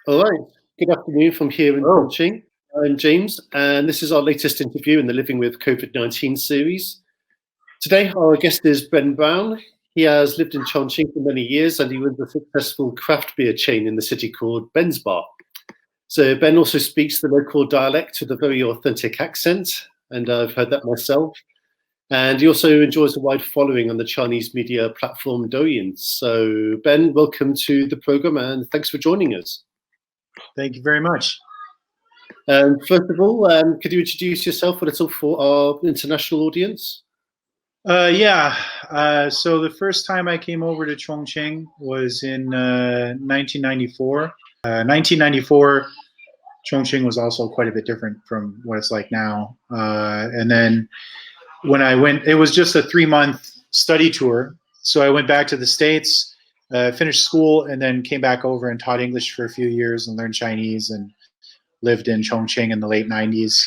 All right. Good afternoon from here in Oh, Chongqing. I'm James, and this is our latest interview in the Living with COVID-19 series. Today, our guest is Ben Brown. He has lived in Chongqing for many years, and he runs a successful craft beer chain in the city called Ben's Bar. So Ben also speaks the local dialect with a very authentic accent, and I've heard that myself. And he also enjoys a wide following on the Chinese media platform Douyin. So Ben, welcome to the program, and thanks for joining us. thank you very much. First of all, could you introduce yourself a little for our international audience? Yeah, so the first time I came over to Chongqing was in 1994. 1994, Chongqing was also quite a bit different from what it's like now. And then when I went, it was just a 3-month study tour. So I went back to the States, finished school, and then came back over and taught English for a few years and learned Chinese and lived in Chongqing in the late 90s.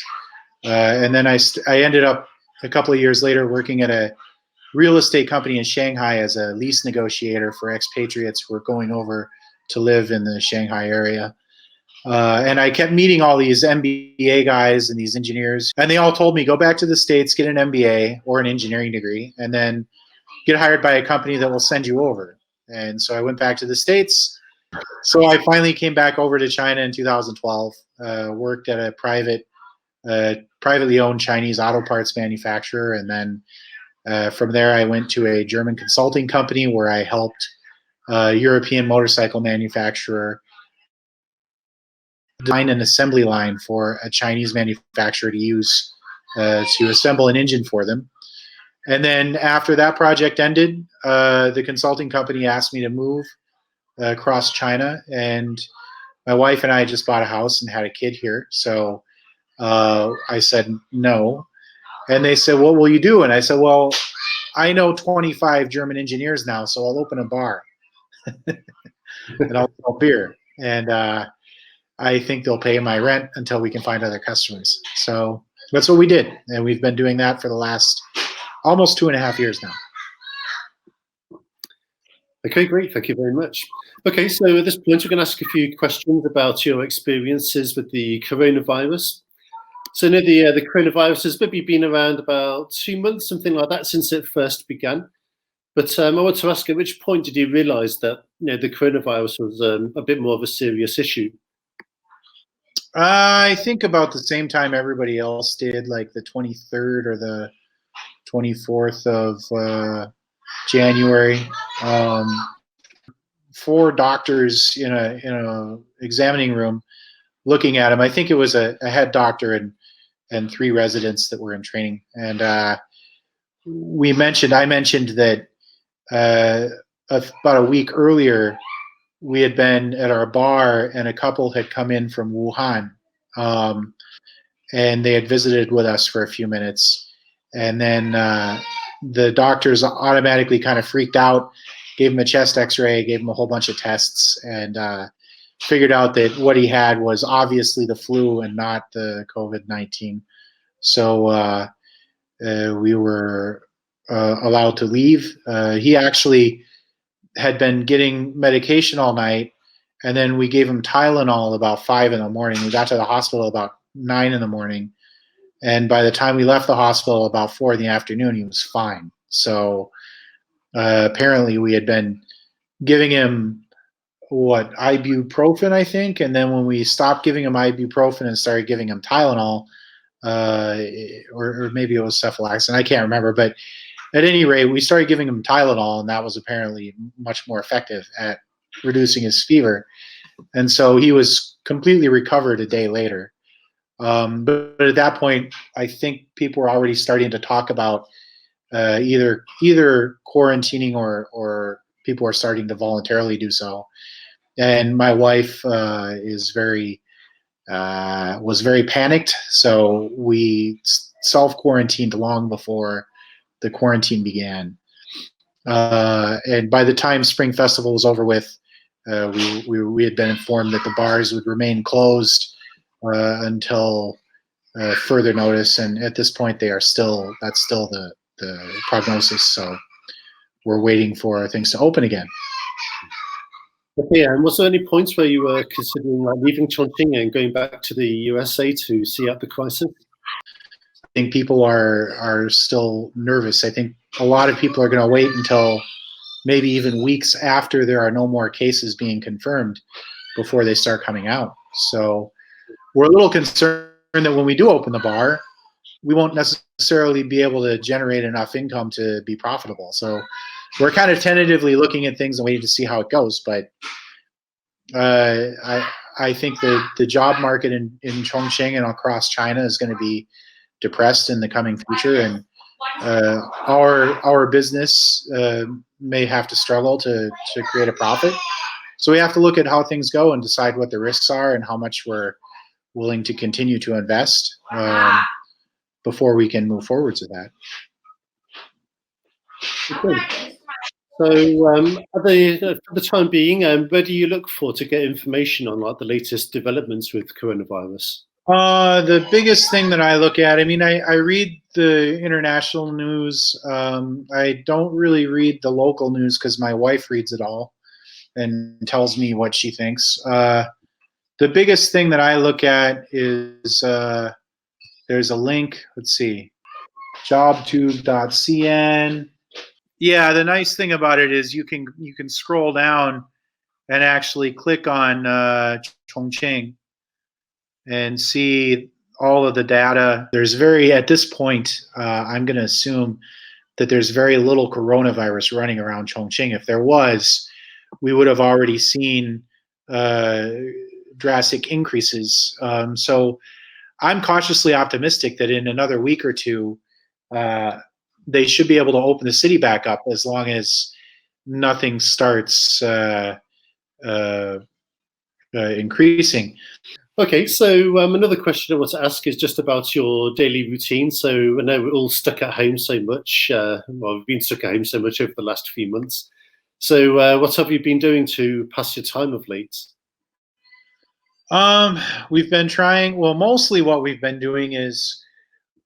And then I ended up a couple of years later working at a real estate company in Shanghai as a lease negotiator for expatriates who were going over to live in the Shanghai area. And I kept meeting all these MBA guys and these engineers, and they all told me, go back to the States, get an MBA or an engineering degree, and then get hired by a company that will send you over. And so I went back to the States. So I finally came back over to China in 2012, worked at a privately owned Chinese auto parts manufacturer. And then from there, I went to a German consulting company where I helped a European motorcycle manufacturer design an assembly line for a Chinese manufacturer to use to assemble an engine for them. And then after that project ended, the consulting company asked me to move across China, and my wife and I just bought a house and had a kid here. So I said no. And they said, what will you do? And I said, well, I know 25 German engineers now, so I'll open a bar and I'll sell beer. And I think they'll pay my rent until we can find other customers. So that's what we did. And we've been doing that for the last almost 2.5 years now. Okay, great. Thank you very much. Okay, so at this point, we're going to ask a few questions about your experiences with the coronavirus. So now the coronavirus has maybe been around about 2 months, something like that, since it first began. But I want to ask, at which point did you realize that the coronavirus was a bit more of a serious issue? I think about the same time everybody else did, like the 23rd or the 24th of January. 4 doctors in a examining room looking at him. I think it was a head doctor and 3 residents that were in training. And I mentioned that about a week earlier, we had been at our bar and a couple had come in from Wuhan, and they had visited with us for a few minutes. And then the doctors automatically kind of freaked out, gave him a chest x-ray, gave him a whole bunch of tests, and figured out that what he had was obviously the flu and not the COVID-19. So we were allowed to leave. He actually had been getting medication all night, and then we gave him Tylenol about 5 in the morning. We got to the hospital about 9 in the morning, and by the time we left the hospital about 4 in the afternoon, he was fine. So apparently we had been giving him ibuprofen, I think, and then when we stopped giving him ibuprofen and started giving him Tylenol, or maybe it was cephalexin, I can't remember, but at any rate, we started giving him Tylenol, and that was apparently much more effective at reducing his fever. And so he was completely recovered a day later. But at that point, I think people were already starting to talk about either quarantining or people are starting to voluntarily do so. And my wife was very panicked, so we self-quarantined long before the quarantine began. And by the time Spring Festival was over with, we had been informed that the bars would remain closed until further notice. And at this point, that's still prognosis. So we're waiting for things to open again. Okay, and was there any points where you were considering like leaving Chongqing and going back to the USA to see out the crisis? I think people are still nervous. I think a lot of people are going to wait until maybe even weeks after there are no more cases being confirmed before they start coming out. So we're a little concerned that when we do open the bar, we won't necessarily be able to generate enough income to be profitable. So we're kind of tentatively looking at things and waiting to see how it goes. But I think that the job market in Chongqing and across China is going to be depressed in the coming future, and our business may have to struggle to create a profit. So we have to look at how things go and decide what the risks are and how much we're willing to continue to invest before we can move forwards with that. Okay. So for the time being, where do you look for to get information on like the latest developments with coronavirus? The biggest thing that I look at, I mean, I read the international news. I don't really read the local news because my wife reads it all and tells me what she thinks. The biggest thing that I look at is there's a link. Let's see, jobtube.cn. Yeah, the nice thing about it is you can scroll down and actually click on Chongqing and see all of the data. There's at this point, I'm going to assume that there's very little coronavirus running around Chongqing. If there was, we would have already seen drastic increases. So I'm cautiously optimistic that in another week or two, they should be able to open the city back up as long as nothing starts increasing. Okay, so another question I want to ask is just about your daily routine. So I know we're all stuck at home so much. Well, we've been stuck at home so much over the last few months. So what have you been doing to pass your time of late? We've been trying, well, mostly what we've been doing is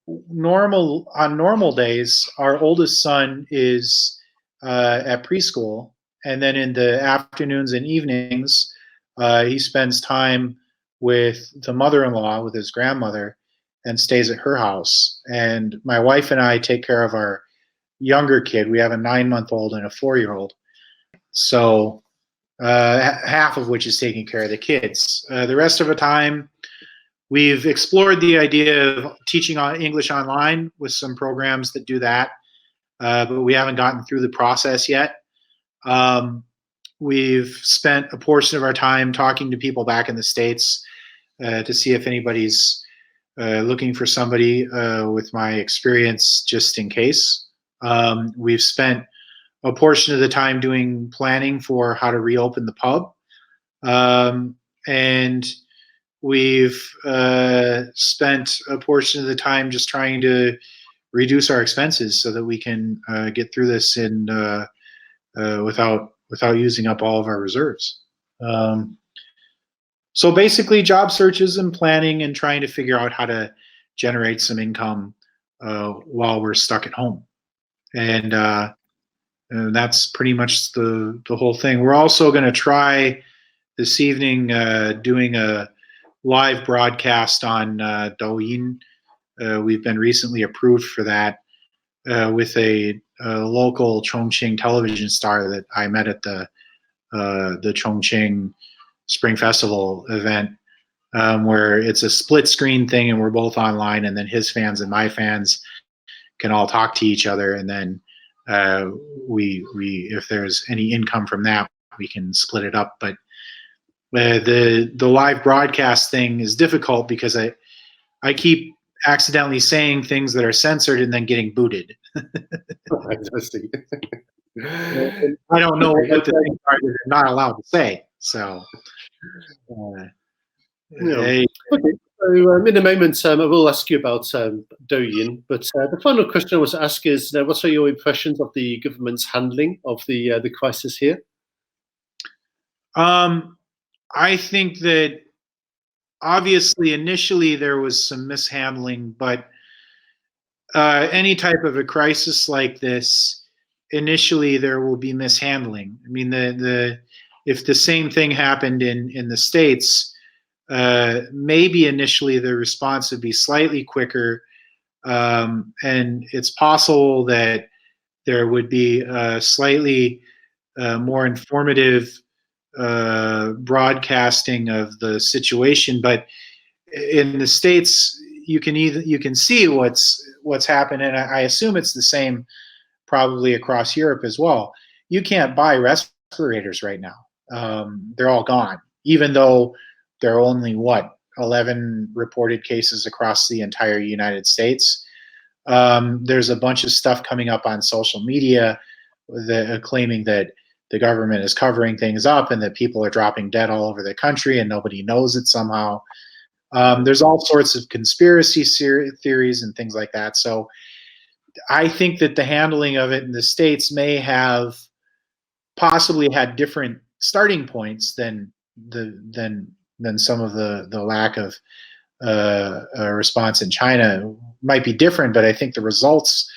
on normal days, our oldest son is at preschool, and then in the afternoons and evenings, he spends time with the mother-in-law, with his grandmother, and stays at her house. And my wife and I take care of our younger kid. We have a 9-month-old and a 4-year-old. So half of which is taking care of the kids. The rest of the time, we've explored the idea of teaching English online with some programs that do that, but we haven't gotten through the process yet. We've spent a portion of our time talking to people back in the States to see if anybody's looking for somebody with my experience just in case. We've spent a portion of the time doing planning for how to reopen the pub. And we've spent a portion of the time just trying to reduce our expenses so that we can get through this without using up all of our reserves. So basically job searches and planning and trying to figure out how to generate some income while we're stuck at home. And that's pretty much the whole thing. We're also going to try this evening doing a live broadcast on Douyin. We've been recently approved for that with a local Chongqing television star that I met at the Chongqing Spring Festival event, where it's a split screen thing and we're both online, and then his fans and my fans can all talk to each other, and then we if there's any income from that, we can split it up. But the live broadcast thing is difficult because I keep accidentally saying things that are censored and then getting booted. Interesting. I don't know what the things are that they're not allowed to say. So, Okay. So in a moment, I will ask you about Douyin, but the final question I want to ask is, what are your impressions of the government's handling of the crisis here? I think that obviously initially there was some mishandling, but any type of a crisis like this, initially there will be mishandling. I mean, if the same thing happened in the States, maybe initially the response would be slightly quicker, and it's possible that there would be slightly more informative broadcasting of the situation. But in the States, you can see what's happened, and I assume it's the same probably across Europe as well. You can't buy respirators right now. They're all gone, even though there are only 11 reported cases across the entire United States. There's a bunch of stuff coming up on social media claiming that the government is covering things up and that people are dropping dead all over the country and nobody knows it somehow. There's all sorts of conspiracy theories and things like that. So I think that the handling of it in the States may have possibly had different starting points than some of the lack of response in China. Might be different, but I think the results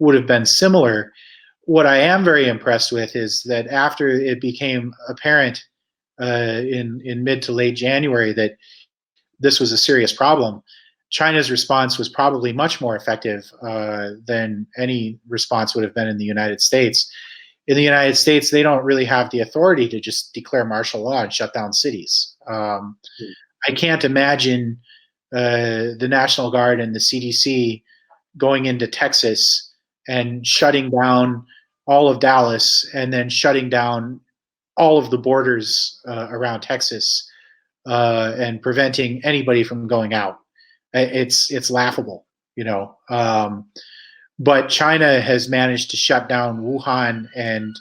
would have been similar. What I am very impressed with is that after it became apparent in mid to late January that this was a serious problem, China's response was probably much more effective than any response would have been in the United States. In the United States, they don't really have the authority to just declare martial law and shut down cities. I can't imagine the National Guard and the CDC going into Texas and shutting down all of Dallas and then shutting down all of the borders around Texas and preventing anybody from going out. It's laughable, you know. But China has managed to shut down Wuhan and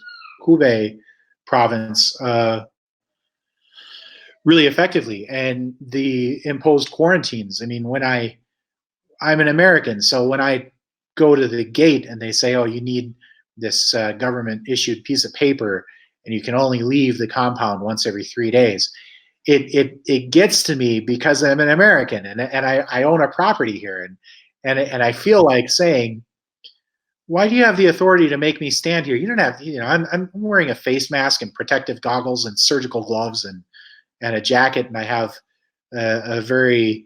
Hubei province really effectively, and the imposed quarantines. I mean, I'm an American, so when I go to the gate and they say, "Oh, you need this government-issued piece of paper, and you can only leave the compound once every 3 days," it gets to me because I'm an American and I own a property here, and I feel like saying, why do you have the authority to make me stand here? You don't have, you know, I'm wearing a face mask and protective goggles and surgical gloves and a jacket, and I have a very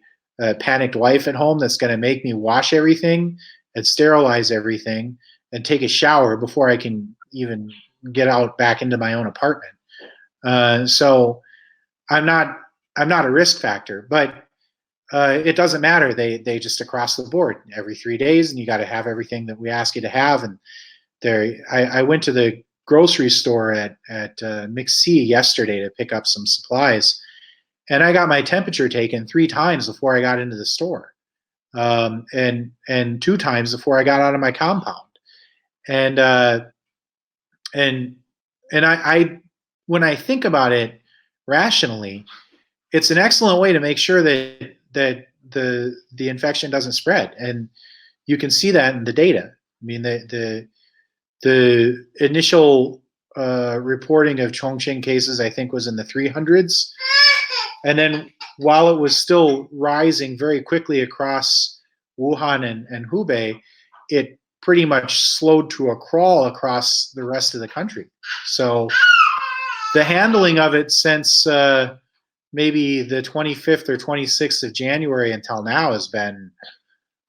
panicked wife at home that's going to make me wash everything and sterilize everything and take a shower before I can even get out back into my own apartment. So I'm not a risk factor, but it doesn't matter. They just across the board every 3 days, and you got to have everything that we ask you to have. And I went to the grocery store at McC yesterday to pick up some supplies, and I got my temperature taken 3 times before I got into the store, and 2 times before I got out of my compound. And I when I think about it rationally, it's an excellent way to make sure that the infection doesn't spread, and you can see that in the data. I mean, the initial reporting of Chongqing cases, I think, was in the 300s, and then while it was still rising very quickly across Wuhan and Hubei, it pretty much slowed to a crawl across the rest of the country. So the handling of it since maybe the 25th or 26th of January until now has been,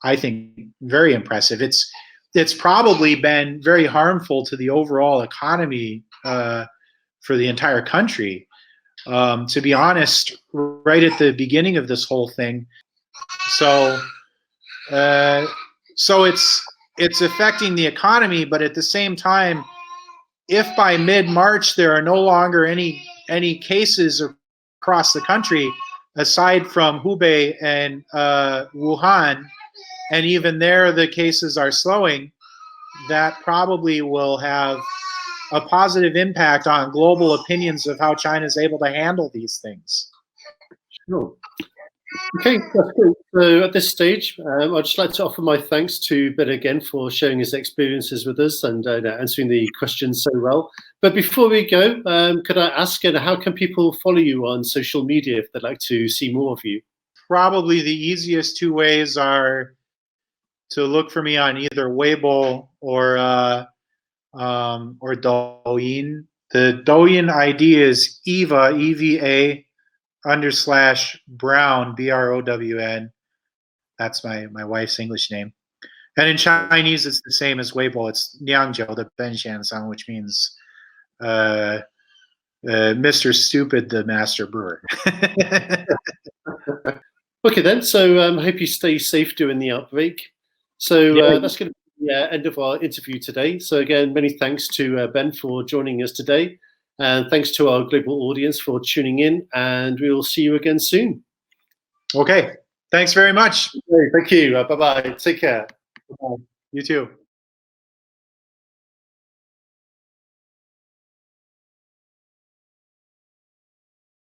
I think, very impressive. It's probably been very harmful to the overall economy for the entire country. To be honest, right at the beginning of this whole thing, so it's affecting the economy, but at the same time, if by mid-March there are no longer any cases across the country, aside from Hubei and Wuhan, and even there the cases are slowing, that probably will have a positive impact on global opinions of how China is able to handle these things. Sure. Okay, that's good. So at this stage, I'd just like to offer my thanks to Ben again for sharing his experiences with us and answering the questions so well. But before we go, could I ask, how can people follow you on social media if they'd like to see more of you? Probably the easiest 2 ways are to look for me on either Weibo or Douyin. The Douyin ID is Eva, EVA _Brown, BROWN. That's my wife's English name. And in Chinese, it's the same as Weibo. It's Niangjiu the Benshan-sang, which means Mr. Stupid, the master brewer. Okay then, so I hope you stay safe during the outbreak. So that's going to be the end of our interview today. So again, many thanks to Ben for joining us today. And thanks to our global audience for tuning in. And we will see you again soon. Okay, thanks very much. Okay, thank you. Bye-bye. Take care. You too.